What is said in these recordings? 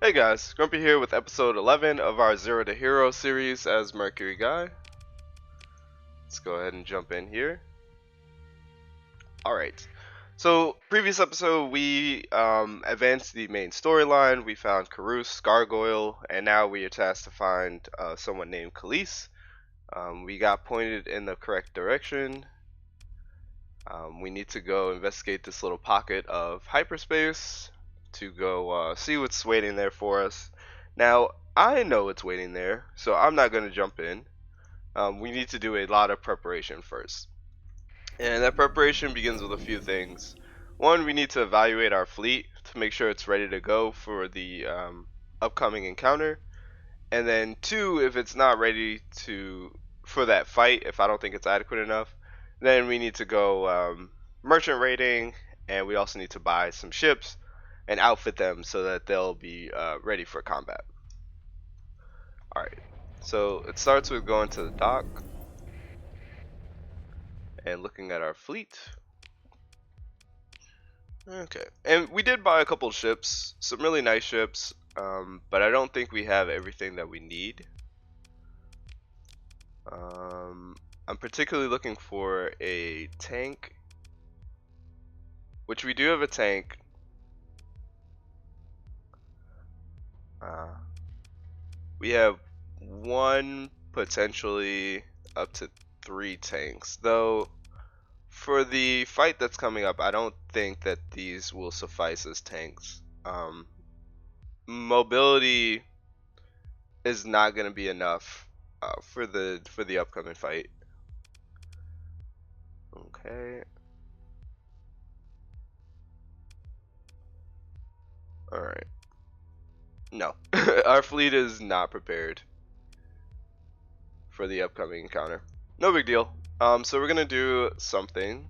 Hey guys, Grumpy here with episode 11 of our Zero to Hero series as Mercury Guy. Let's go ahead and jump in here. Alright, so previous episode we advanced the main storyline, we found Carouse, Gargoyle, and now we are tasked to find someone named Khalees. We got pointed in the correct direction. We need to go investigate this little pocket of hyperspace to go see what's waiting there for us. Now, I know it's waiting there, so I'm not going to jump in. We need to do a lot of preparation first. And that preparation begins with a few things. One, we need to evaluate our fleet to make sure it's ready to go for the upcoming encounter. And then two, if it's not ready for that fight, if I don't think it's adequate enough, then we need to go merchant raiding, and we also need to buy some ships and outfit them so that they'll be ready for combat. Alright, so it starts with going to the dock and looking at our fleet. Okay, and we did buy a couple of ships, some really nice ships, but I don't think we have everything that we need. I'm particularly looking for a tank, which we do have a tank. We have one, potentially up to 3 tanks, though for the fight that's coming up I don't think that these will suffice as tanks. Mobility is not going to be enough for the upcoming fight. Okay. Alright. No. Our fleet is not prepared for the upcoming encounter. No big deal. So we're gonna do something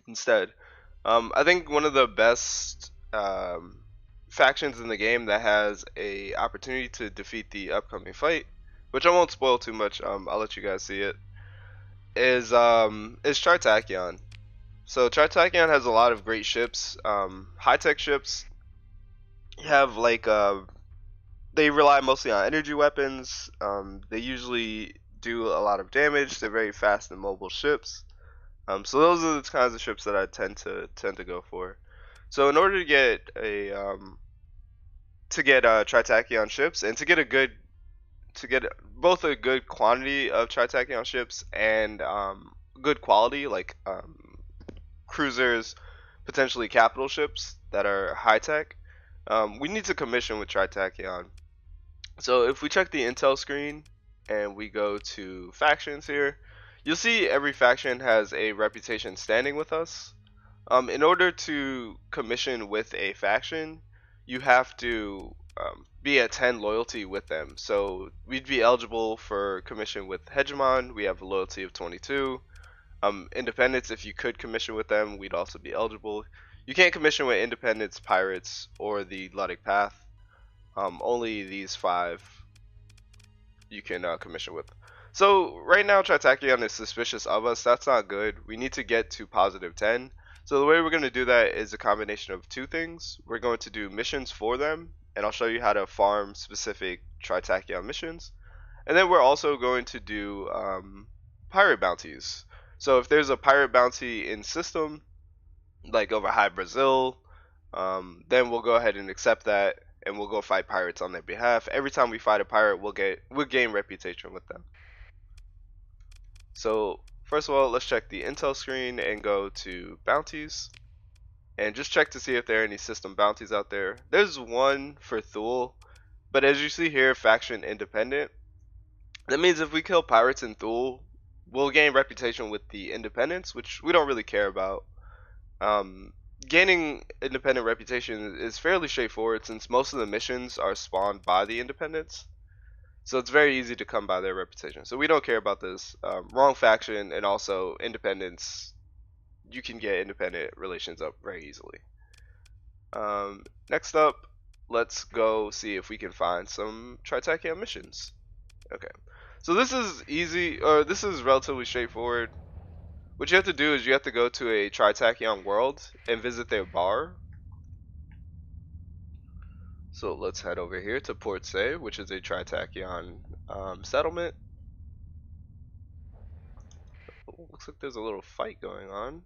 instead. I think one of the best factions in the game that has a opportunity to defeat the upcoming fight, which I won't spoil too much, I'll let you guys see it, is Tritachyon. So Tritachyon has a lot of great ships, high-tech ships. You have like they rely mostly on energy weapons. They usually do a lot of damage. They're very fast and mobile ships. So those are the kinds of ships that I tend to go for. So in order to get Tritachyon ships and to get both a good quantity of Tritachyon ships and good quality, like cruisers, potentially capital ships that are high tech, we need to commission with Tritachyon. So if we check the intel screen and we go to factions here, you'll see every faction has a reputation standing with us. In order to commission with a faction, you have to be at 10 loyalty with them. So we'd be eligible for commission with Hegemon. We have a loyalty of 22. Independents, if you could commission with them, we'd also be eligible. You can't commission with Independents, Pirates, or the Luddic Path. Only these 5 you can commission with. So right now Tritachyon is suspicious of us. That's not good. We need to get to positive 10. So the way we're going to do that is a combination of 2 things. We're going to do missions for them, and I'll show you how to farm specific Tritachyon missions. And then we're also going to do pirate bounties. So if there's a pirate bounty in system, like over High Brazil, then we'll go ahead and accept that, and we'll go fight pirates on their behalf. Every time we fight a pirate, we'll gain reputation with them. So first of all, let's check the intel screen and go to bounties, and just check to see if there are any system bounties out there. There's one for Thule, but as you see here, faction independent. That means if we kill pirates in Thule, we'll gain reputation with the independents, which we don't really care about. Gaining independent reputation is fairly straightforward since most of the missions are spawned by the independents. So it's very easy to come by their reputation. So we don't care about this. Wrong faction, and also independents, you can get independent relations up very easily. Next up, let's go see if we can find some Tritachyon missions. Okay, so this is easy, or this is relatively straightforward. What you have to do is you have to go to a Tritachyon world and visit their bar. So let's head over here to Port Say, which is a Tritachyon settlement. Looks like there's a little fight going on.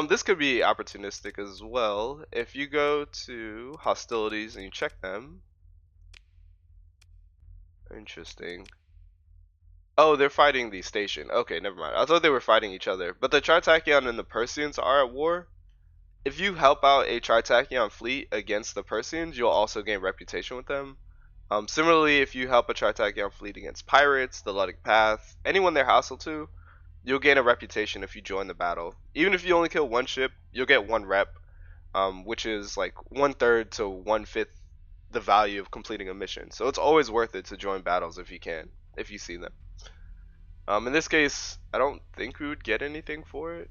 This could be opportunistic as well. If you go to hostilities and you check them. Interesting. Oh, they're fighting the station. Okay, never mind. I thought they were fighting each other. But the Tritachyon and the Persians are at war. If you help out a Tritachyon fleet against the Persians, you'll also gain reputation with them. Similarly, if you help a Tritachyon fleet against pirates, the Ludic Path, anyone they're hostile to, you'll gain a reputation if you join the battle. Even if you only kill one ship, you'll get one rep, which is like 1/3 to 1/5 the value of completing a mission. So it's always worth it to join battles if you can, if you see them. In this case, I don't think we would get anything for it.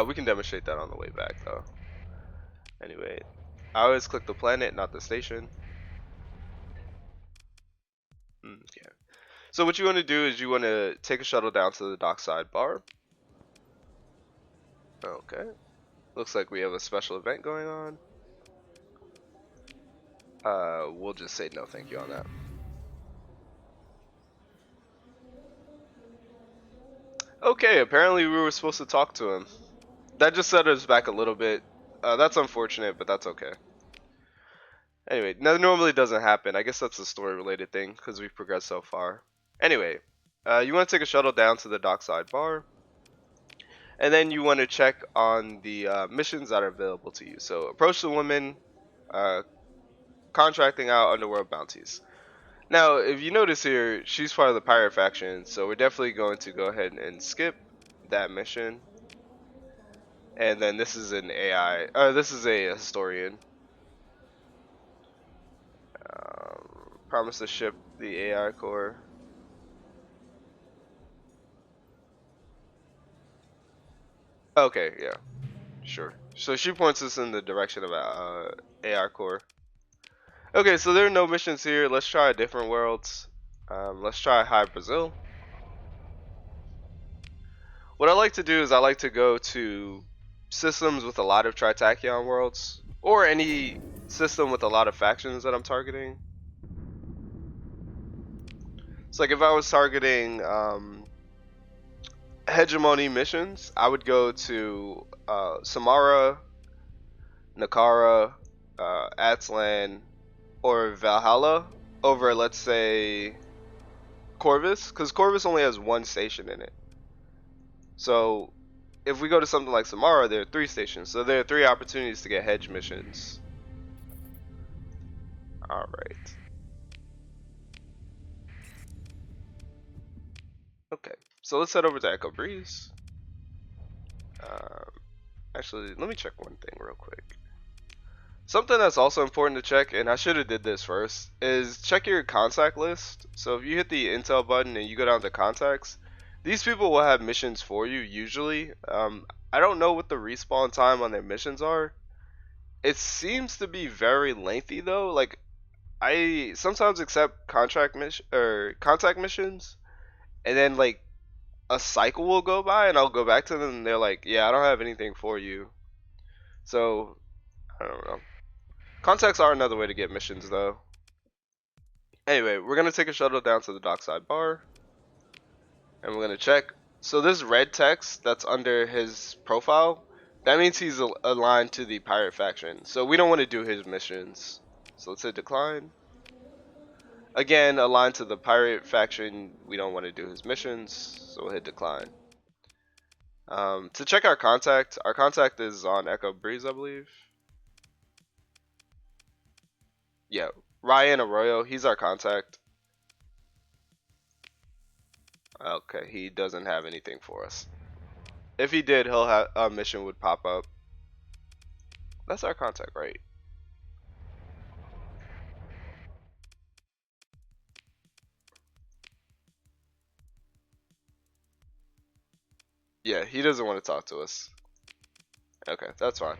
We can demonstrate that on the way back though. Anyway, I always click the planet, not the station. Okay. So what you want to do is you want to take a shuttle down to the dockside bar. Okay. Looks like we have a special event going on. We'll just say no thank you on that. Okay, apparently we were supposed to talk to him. That just set us back a little bit. That's unfortunate, but that's okay. Anyway, that normally doesn't happen. I guess that's a story related thing because we've progressed so far. Anyway, you want to take a shuttle down to the dockside bar. And then you want to check on the missions that are available to you. So approach the woman, contracting out underworld bounties. Now, if you notice here, she's part of the pirate faction, so we're definitely going to go ahead and skip that mission. And then this is an AI, this is a historian. Promise to ship the AI core. Okay, yeah, sure. So she points us in the direction of AI core. Okay, so there are no missions here. Let's try a different worlds. Let's try High Brazil. What I like to do is I like to go to systems with a lot of Tritachyon worlds, or any system with a lot of factions that I'm targeting. So like if I was targeting hegemony missions, I would go to Samara, Nakara, Atlan, or Valhalla over, let's say, Corvus, because Corvus only has one station in it. So if we go to something like Samara, there are 3 stations, so there are 3 opportunities to get hedge missions. Alright. Okay, so let's head over to Echo Breeze. Actually, let me check one thing real quick. Something that's also important to check, and I should have did this first, is check your contact list. So if you hit the intel button and you go down to contacts, these people will have missions for you usually. I don't know what the respawn time on their missions are. It seems to be very lengthy though. Like I sometimes accept contact missions, and then like a cycle will go by and I'll go back to them and they're like, yeah, I don't have anything for you. So I don't know. Contacts are another way to get missions though. Anyway, we're gonna take a shuttle down to the dockside bar and we're gonna check. So this red text that's under his profile, that means he's aligned to the pirate faction. So we don't want to do his missions. So let's hit decline. Again, aligned to the pirate faction, we don't want to do his missions, so we'll hit decline. To check our contact is on Echo Breeze, I believe. Yeah, Ryan Arroyo, he's our contact. Okay, he doesn't have anything for us. If he did, he'll have a mission would pop up. That's our contact, right? Yeah, he doesn't want to talk to us. Okay, that's fine.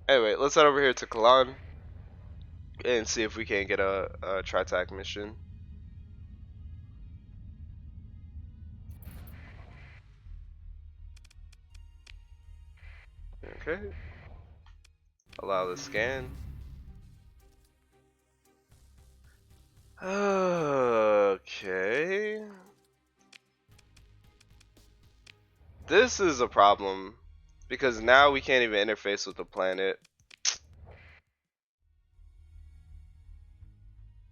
Anyway, let's head over here to Kalan and see if we can get a Tritac mission. Okay. Allow the scan. Okay. This is a problem because now we can't even interface with the planet.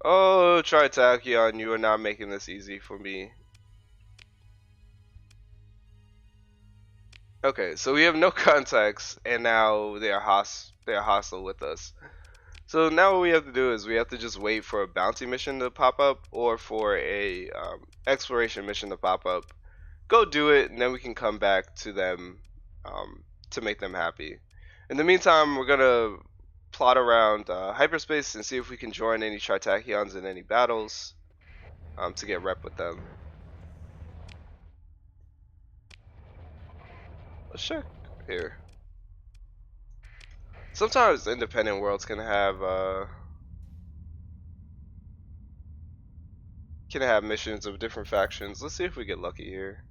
Oh, Tritachyon, you are not making this easy for me. Okay, so we have no contacts, and now they are hostile with us. So now what we have to do is we have to just wait for a bounty mission to pop up or for a exploration mission to pop up. Go do it, and then we can come back to them to make them happy. In the meantime, we're gonna plot around hyperspace and see if we can join any Tritachyons in any battles to get rep with them. Let's check here. Sometimes independent worlds can have missions of different factions. Let's see if we get lucky here.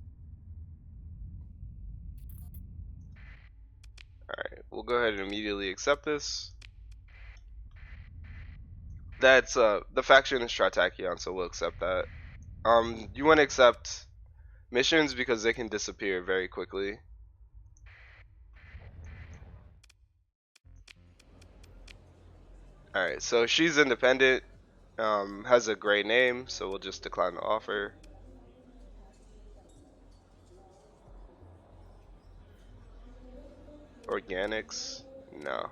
Alright, we'll go ahead and immediately accept this. That's the faction is Tritachyon, so we'll accept that. You want to accept missions because they can disappear very quickly. Alright, so she's independent, has a great name, so we'll just decline the offer. Organics, no.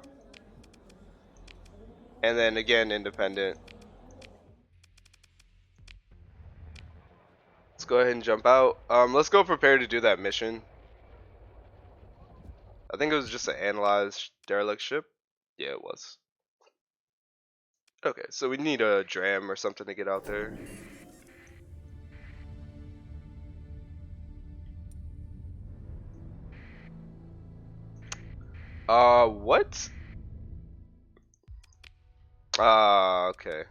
And then again, independent. Let's go ahead and jump out. Let's go prepare to do that mission. I think it was just an analyzed derelict ship. Yeah, it was. Okay, so we need a dram or something to get out there. What? Okay.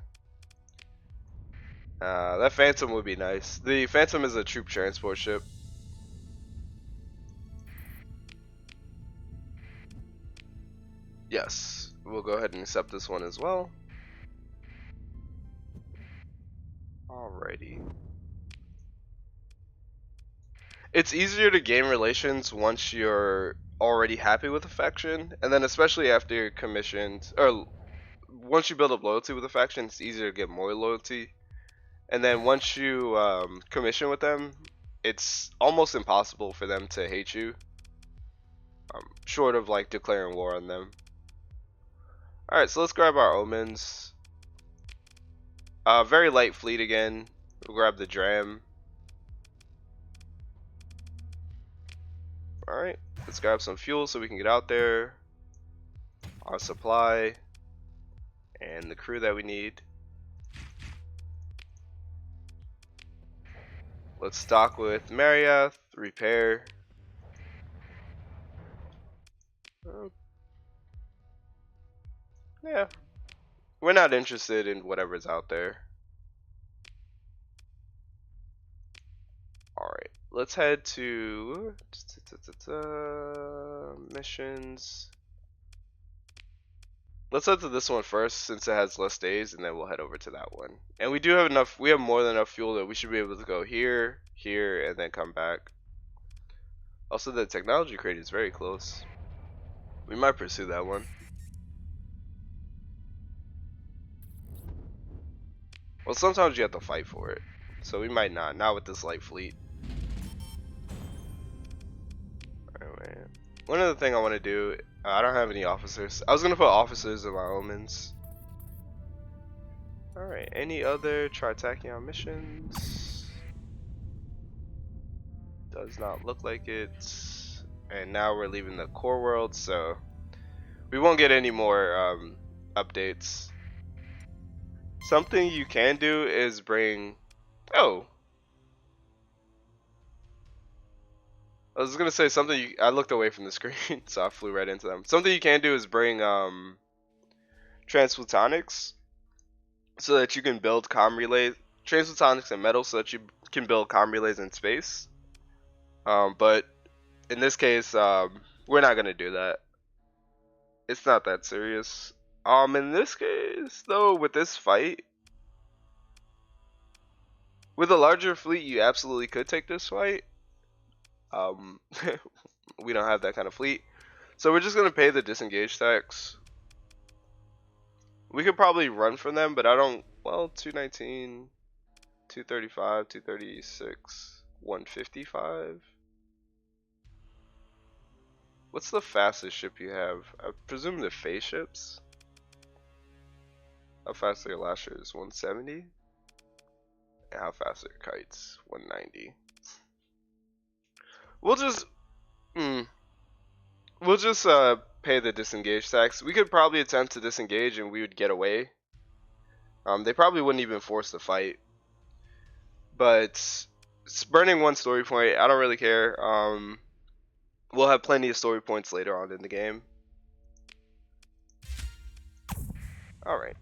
That Phantom would be nice. The Phantom is a troop transport ship. Yes, we'll go ahead and accept this one as well. Alrighty. It's easier to gain relations once you're already happy with a faction, and then especially after you're commissioned, or once you build up loyalty with a faction, it's easier to get more loyalty. And then once you commission with them, it's almost impossible for them to hate you, short of like declaring war on them. Alright, so let's grab our omens. Very light fleet again. We'll grab the dram. Alright, let's grab some fuel so we can get out there. Our supply. And the crew that we need. Let's stock with Mariath, repair. Yeah, we're not interested in whatever's out there. Alright, let's head to missions. Let's head to this one first since it has less days, and then we'll head over to that one. And we do have enough, we have more than enough fuel that we should be able to go here, here, and then come back. Also, the technology crate is very close. We might pursue that one. Well, sometimes you have to fight for it, so we might not with this light fleet. Alright, one other thing I want to do, I don't have any officers. I was going to put officers in my omens. Alright, any other Tritachyon missions? Does not look like it. And now we're leaving the core world, so we won't get any more updates. Something you can do is bring... Oh! I was gonna say something I looked away from the screen, so I flew right into them. Something you can do is bring transplutonics, so that you can build comm relays, transplutonics and metal, so that you can build comm relays in space. But in this case, we're not gonna do that. It's not that serious. In this case, though, with this fight, with a larger fleet, you absolutely could take this fight. Um, we don't have that kind of fleet, so we're just gonna pay the disengage tax. We could probably run from them, but I don't. Well, 219, 235, 236, 155. What's the fastest ship you have? I presume the phase ships. How fast are your lashers? 170. And how fast are your kites? 190. We'll just. We'll just pay the disengage tax. We could probably attempt to disengage and we would get away. They probably wouldn't even force the fight. But burning one story point, I don't really care. We'll have plenty of story points later on in the game. Alright.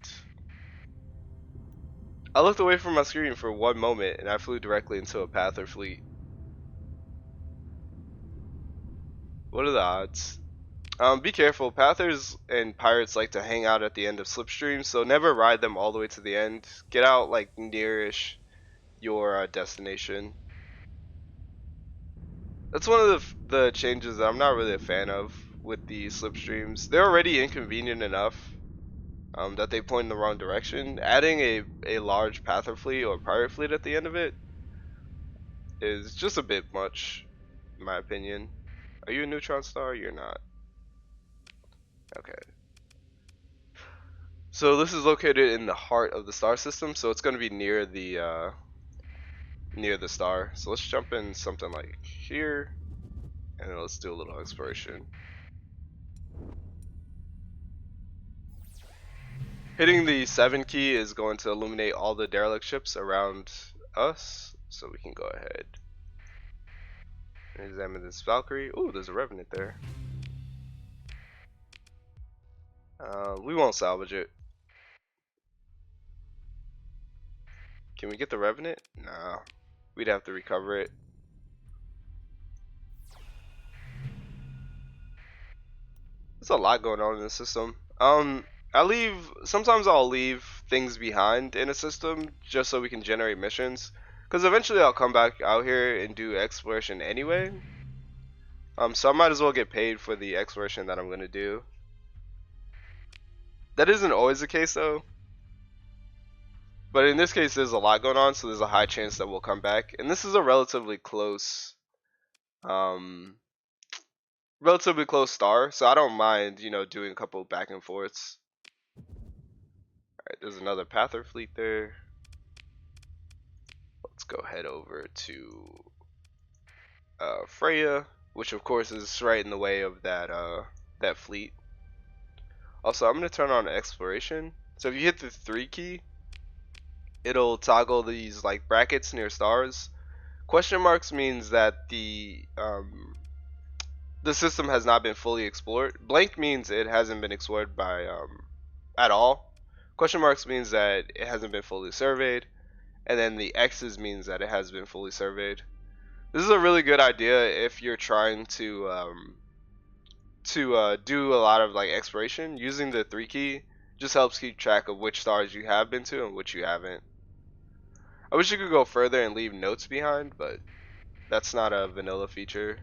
I looked away from my screen for one moment and I flew directly into a Pather fleet. What are the odds? Be careful. Pathers and pirates like to hang out at the end of slipstreams, so never ride them all the way to the end. Get out like nearish your destination. That's one of the changes that I'm not really a fan of with the slipstreams. They're already inconvenient enough that they point in the wrong direction. Adding a large Pather fleet or pirate fleet at the end of it is just a bit much, in my opinion. Are you a neutron star? You're not. Okay. So this is located in the heart of the star system, so it's going to be near the star. So let's jump in something like here, and then let's do a little exploration. Hitting the 7 key is going to illuminate all the derelict ships around us, so we can go ahead and examine this Valkyrie. Ooh, there's a Revenant there. We won't salvage it. Can we get the Revenant? Nah, we'd have to recover it. There's a lot going on in the system. Sometimes I'll leave things behind in a system just so we can generate missions. Because eventually I'll come back out here and do exploration anyway. So I might as well get paid for the exploration that I'm going to do. That isn't always the case though. But in this case there's a lot going on, so there's a high chance that we'll come back. And this is a relatively close star, so I don't mind, you know, doing a couple back and forths. Alright, there's another Pather fleet there. Let's go head over to Freya, which of course is right in the way of that fleet. Also, I'm going to turn on exploration. So if you hit the 3 key, it'll toggle these like brackets near stars. Question marks means that the system has not been fully explored. Blank means it hasn't been explored by at all. Question marks means that it hasn't been fully surveyed, and then the X's means that it has been fully surveyed. This is a really good idea if you're trying to do a lot of like exploration. Using the 3 key just helps keep track of which stars you have been to and which you haven't. I wish you could go further and leave notes behind, but that's not a vanilla feature.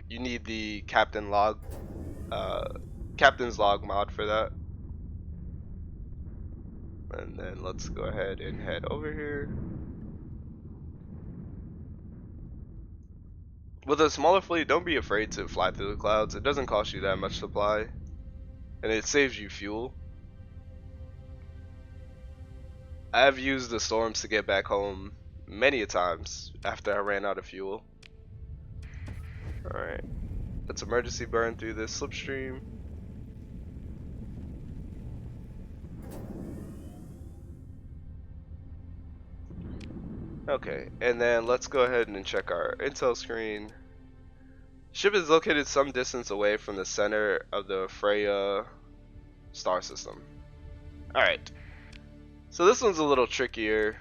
You need the captain's log mod for that. And then let's go ahead and head over here. With a smaller fleet, don't be afraid to fly through the clouds. It doesn't cost you that much supply, and it saves you fuel. I have used the storms to get back home many a times after I ran out of fuel. Alright, let's emergency burn through this slipstream. Okay, and then let's go ahead and check our intel screen. Ship is located some distance away from the center of the Freya star system. Alright, so this one's a little trickier.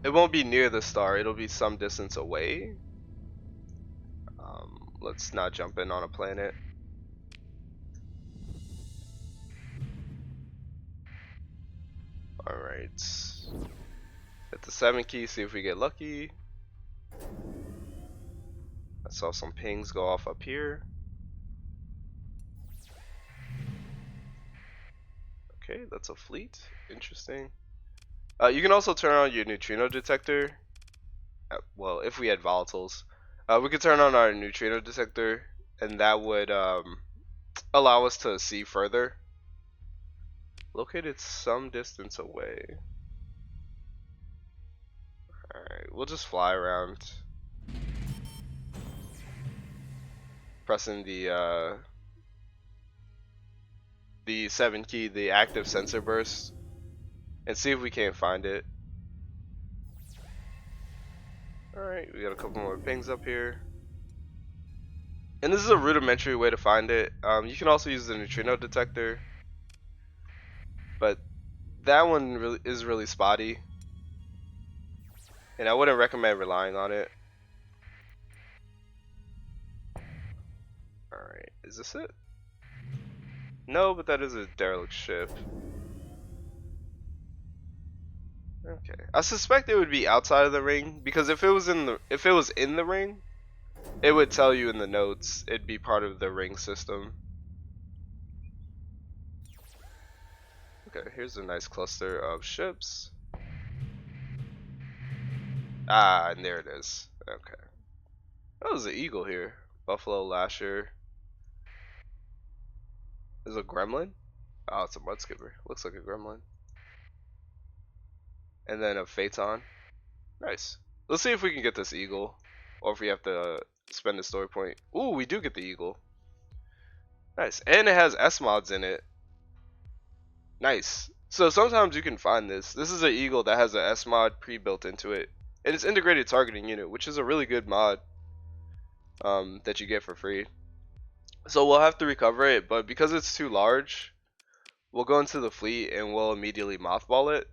It won't be near the star, it'll be some distance away. Let's not jump in on a planet. Alright. Hit the 7 key, see if we get lucky. I saw some pings go off up here. Okay, that's a fleet. Interesting. You can also turn on your neutrino detector. Well, if we had volatiles. We could turn on our neutrino detector, and that would allow us to see further. Located some distance away. Alright, we'll just fly around. Pressing the 7 key, the active sensor burst, and see if we can't find it. Alright, we got a couple more pings up here. And this is a rudimentary way to find it. You can also use the neutrino detector, but that one is really spotty, and I wouldn't recommend relying on it. Alright, is this it? No, but that is a derelict ship. Okay, I suspect it would be outside of the ring, because if it was in the ring, it would tell you in the notes. It'd be part of the ring system. Okay, here's a nice cluster of ships. Ah, and there it is. Okay. Oh, there's an eagle here. Buffalo Lasher. There's a gremlin. Oh, it's a mudskipper. Looks like a gremlin. And then a phaeton. Nice. Let's see if we can get this eagle, or if we have to spend a story point. Ooh, we do get the eagle. Nice. And it has S mods in it. Nice. So sometimes you can find this. This is an eagle that has a S mod pre-built into it. And it's integrated targeting unit, which is a really good mod that you get for free. So we'll have to recover it, but because it's too large, we'll go into the fleet and we'll immediately mothball it.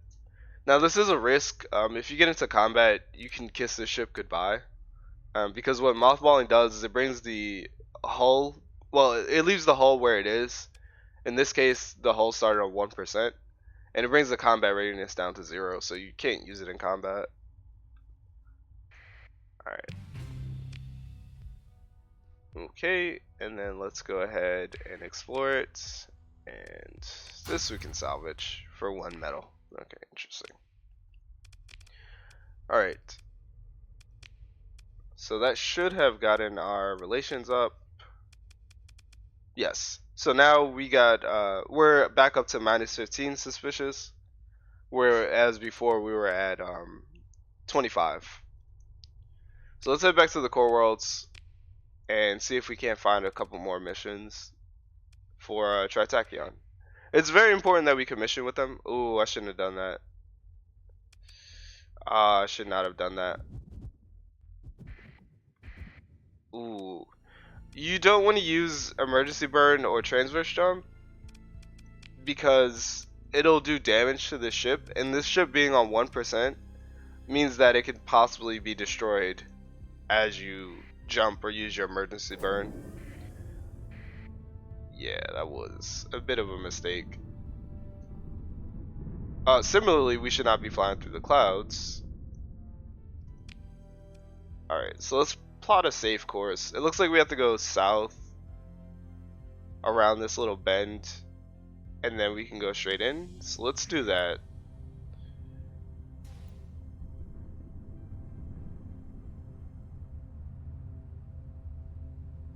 Now this is a risk. If you get into combat, you can kiss the ship goodbye. Because what mothballing does is it brings the hull, well, it leaves the hull where it is. In this case, the hull started on 1%, and it brings the combat readiness down to 0, so you can't use it in combat. Alright. Okay, and then let's go ahead and explore it. And this we can salvage for 1 metal. Okay, interesting. Alright. So that should have gotten our relations up. Yes. So now we got, we're back up to -15 suspicious. Whereas before we were at 25. So let's head back to the core worlds and see if we can't find a couple more missions for Tritachyon. It's very important that we commission with them. Ooh, I shouldn't have done that. I should not have done that. Ooh. You don't want to use emergency burn or transverse jump because it'll do damage to the ship, and this ship being on 1% means that it could possibly be destroyed as you jump or use your emergency burn. Yeah, that was a bit of a mistake. Similarly, we should not be flying through the clouds. Alright, so let's plot a safe course. It looks like we have to go south around this little bend, and then we can go straight in. So let's do that.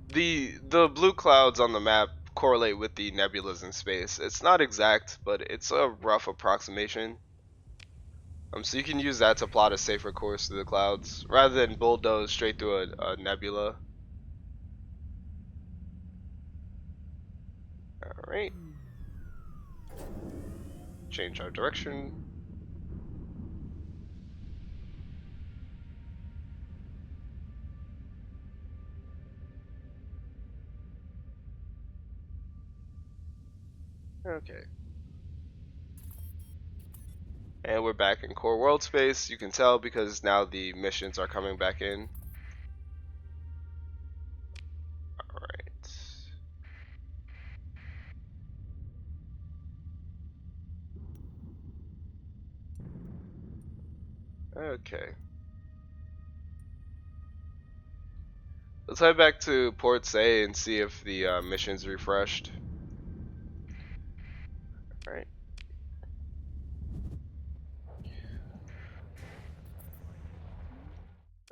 The blue clouds on the map correlate with the nebulas in space. It's not exact, but it's a rough approximation. So you can use that to plot a safer course through the clouds rather than bulldoze straight through a nebula. Alright. Change our direction. Okay. And we're back in core world space. You can tell because now the missions are coming back in. Alright. Okay. Let's head back to Port Say and see if the mission's refreshed. Alright.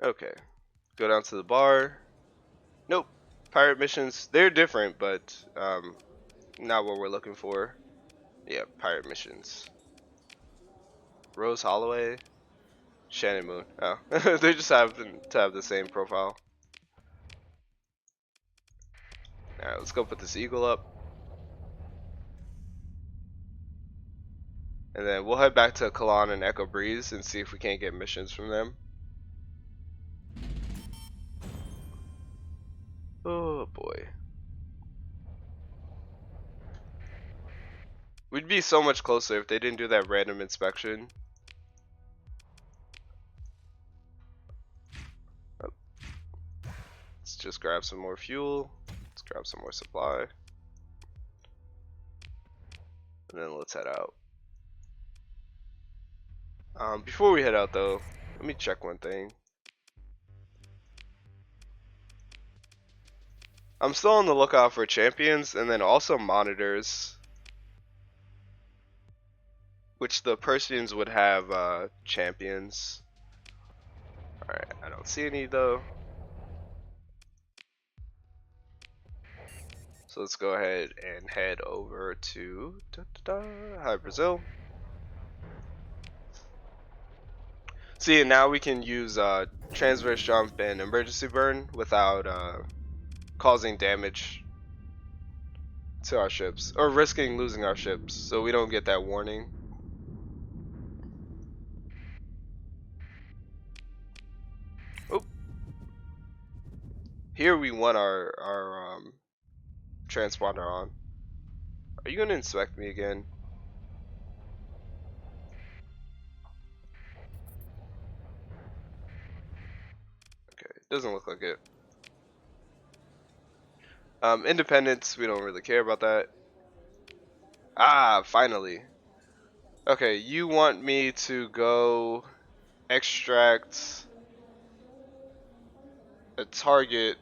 Okay. Go down to the bar. Nope. Pirate missions, they're different, but not what we're looking for. Yeah, pirate missions. Rose Holloway, Shannon Moon. Oh, they just happen to have the same profile. Alright, let's go put this eagle up. And then we'll head back to Kalan and Echo Breeze and see if we can't get missions from them. Oh boy. We'd be so much closer if they didn't do that random inspection. Oh. Let's just grab some more fuel. Let's grab some more supply. And then let's head out. Before we head out though, let me check one thing. I'm still on the lookout for champions and then also monitors, which the Persians would have champions. Alright, I don't see any though. So let's go ahead and head over to Hi Brazil. See, now we can use transverse jump and emergency burn without causing damage to our ships or risking losing our ships, so we don't get that warning. Oh, here we want our transponder on. Are you gonna inspect me again? Okay, doesn't look like it. Independence, we don't really care about that. Ah, finally. Okay, you want me to go extract a target,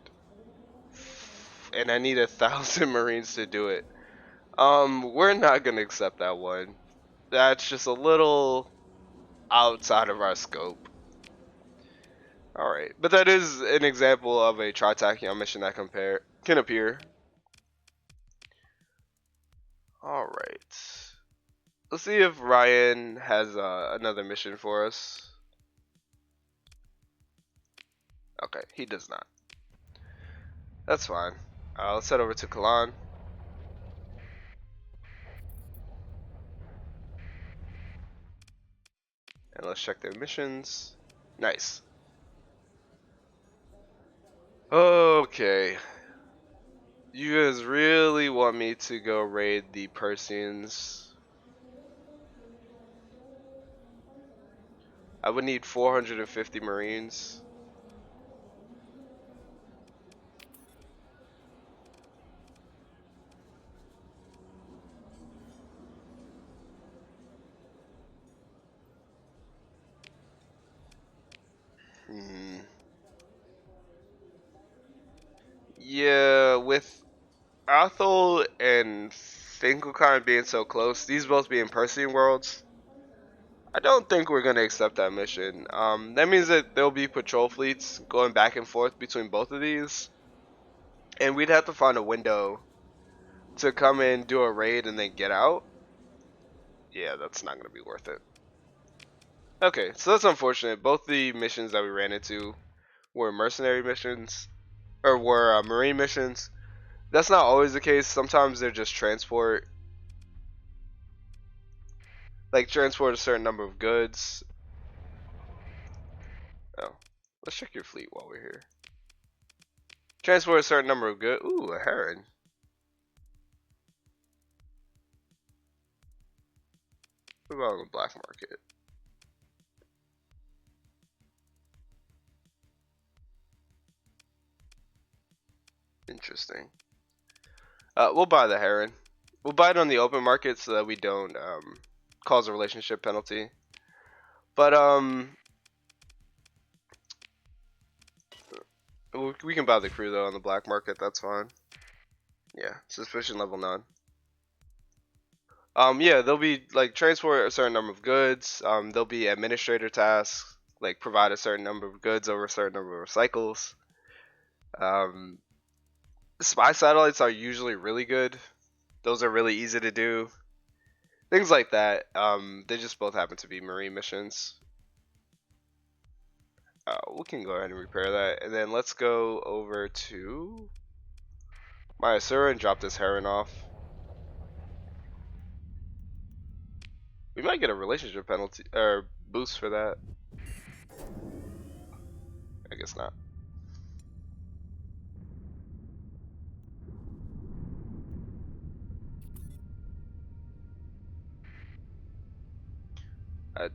and I need 1,000 Marines to do it. We're not gonna accept that one. That's just a little outside of our scope. Alright, but that is an example of a Tritachyon mission that can appear. Alright. Let's see if Ryan has another mission for us. Okay, he does not. That's fine. Let's head over to Kalan. And let's check their missions. Nice. Okay. You guys really want me to go raid the Persians? I would need 450 Marines. Yeah, with Athol and Finkelkind being so close, these both being Persian worlds, I don't think we're gonna accept that mission. That means that there'll be patrol fleets going back and forth between both of these, and we'd have to find a window to come in, do a raid, and then get out. Yeah, that's not gonna be worth it. Okay, so that's unfortunate. Both the missions that we ran into were mercenary missions, or were marine missions. That's not always the case. Sometimes they're just transport, like transport a certain number of goods. Oh, let's check your fleet while we're here. Transport a certain number of goods. Ooh, a heron. What about on the black market? Interesting. We'll buy the heron. We'll buy it on the open market so that we don't cause a relationship penalty. But We can buy the crew though on the black market. That's fine. Yeah, suspicion level none. Yeah, they'll be like transport a certain number of goods. There'll be administrator tasks, like provide a certain number of goods over a certain number of cycles. Um, Spy satellites are usually really good. Those are really easy to do. Things like that. They just both happen to be marine missions. We can go ahead and repair that, and then let's go over to my Asura and drop this Heron off. We might get a relationship penalty or boost for that. I guess not. I,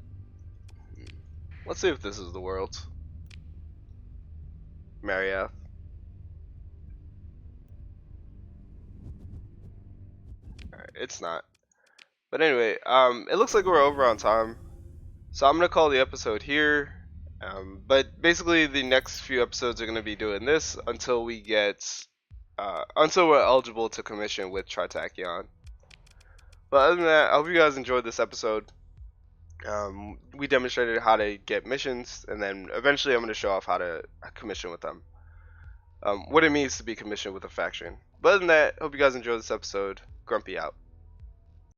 let's see if this is the world. Mariath. Alright, it's not. But anyway, it looks like we're over on time. So I'm gonna call the episode here. But basically, the next few episodes are gonna be doing this until we get, until we're eligible to commission with Tritachyon. But other than that, I hope you guys enjoyed this episode. We demonstrated how to get missions, and then eventually I'm gonna show off how to commission with them. What it means to be commissioned with a faction. But other than that, hope you guys enjoyed this episode. Grumpy out.